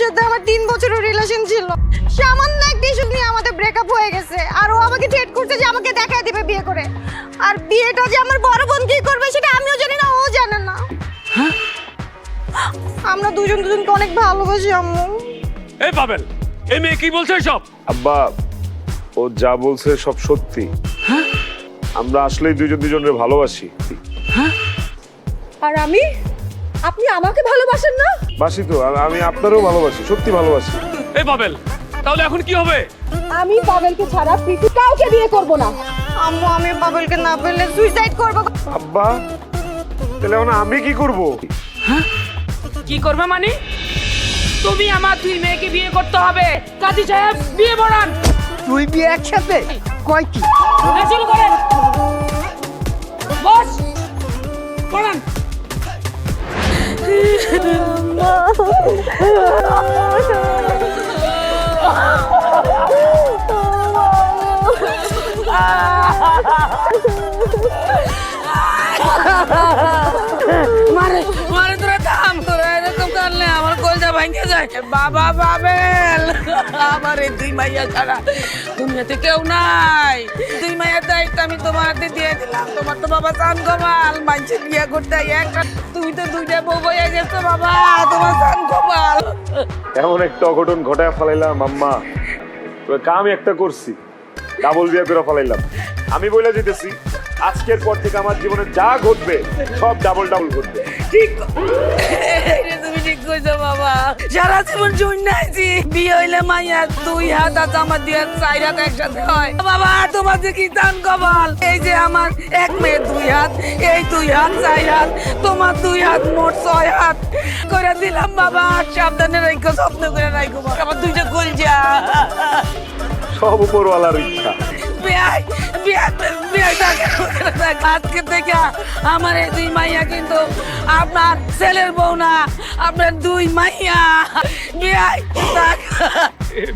সাথে আমার 3 বছরের রিলেশন ছিল। সামান্য একটা ইস্যু নিয়ে আমাদের ব্রেকআপ হয়ে গেছে। আর ও আমাকে থ্রেট করছে যে আমাকে দেখায় দিবে বিয়ে করে। আর বিয়েটা যে আমার বড় বোন কি করবে সেটা আমিও জানি না, ও জানে না। আমরা দুজনকে অনেক ভালোবাসি আম্মু। এই পাবেল, এই মেয়ে কি বলছে সব? আব্বা, ও যা বলছে সব সত্যি। আমরা আসলেই দুজনের ভালোবাসি। আর আমি, আপনি আমাকে ভালোবাসেন না? বাসি তো, আমি আপনারও ভালোবাসি, সত্যি ভালোবাসি। এই পাবেল, তাহলে এখন কি হবে? আমি পাবেলকে ছাড়া প্রীতি কাউকে বিয়ে করব না। আম্মু, আমি পাবেলকে না পেলে সুইসাইড করব। আব্বা, তাহলে এখন আমি কি করব? কি করবে মানে? তুমি আমার দুই মেয়েকে বিয়ে করতে হবে। কাজী সাহেব, বিয়ে পড়ান। তুই বিয়ে একসাথে কয় কি? শুরু করেন। বস, পড়ান। মারে মারে, তোরা থাম। তোরা এরকম করলে আমার কলজা ভাঙে যায়। বাবা পাবেল, আমার এই দুই মাইয়া ছাড়া দুনিয়াতে কেউ নাই। দুই মাইয়ার দায়িত্ব আমি তোমার হাতে দিয়ে দিলাম। তোমার তো বাবা চান গোপাল, মানুষে বিয়ে করতে একটা, তুমি তো দুইটা বউ বইয়া গেছো বাবা, তোমার চান গোপাল। এমন একটা অঘটন ঘটায় ফেলাইলাম আম্মা। তবে কাম একটা করছি, ডাবল বিয়ে করে ফেলাইলাম। আমি বলে দিতেছি, আজকের পর থেকে আমার জীবনে যা ঘটবে সব ডাবল ঘটবে। ঠিক, তুমি ঠিক কইছো বাবা। সারা জীবন জুইনাইছি, বিয়ে হইলে মাইয়া দুই হাত আর আমার দিয়ে 4 হাত একসাথে হয়। বাবা তোমার যে কি চান কপাল, এই যে আমার এক মেয়ে 2 হাত, এই 2 হাত 4 হাত, তোমার 2 হাত মোট 6 হাত করে দিলাম বাবা। সাবধানে রাখো, স্বপ্ন করে রাখো আমার দুইটা কলজা। সব উপরওয়ালার ইচ্ছা। আজকে থেকে আমার এই দুই মাইয়া কিন্তু আপনার ছেলের বউ না, আপনার দুই মাইয়া।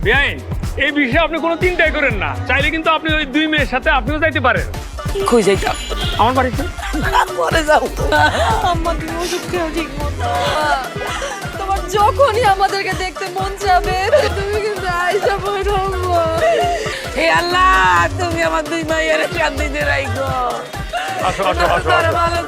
বেআইন, এই বিষয়ে আপনি কোনো চিন্তাই করেন না। চাইলে কিন্তু আপনি ওই দুই মেয়ের সাথে আপনিও যাইতে পারেন। কই যাইতাম? আমার বাড়িতে। পরে যাও। আম্মা, তুমি ওষুধ খেও ঠিক মতো। তোমার যখনই আমাদেরকে দেখতে মন যাবে তুমি কিন্তু আইসা বইরো। হে আল্লাহ, তুমি আমার দুই মাইয়ার শান্তিতে রাখো। আসো আসো আসো। ভালো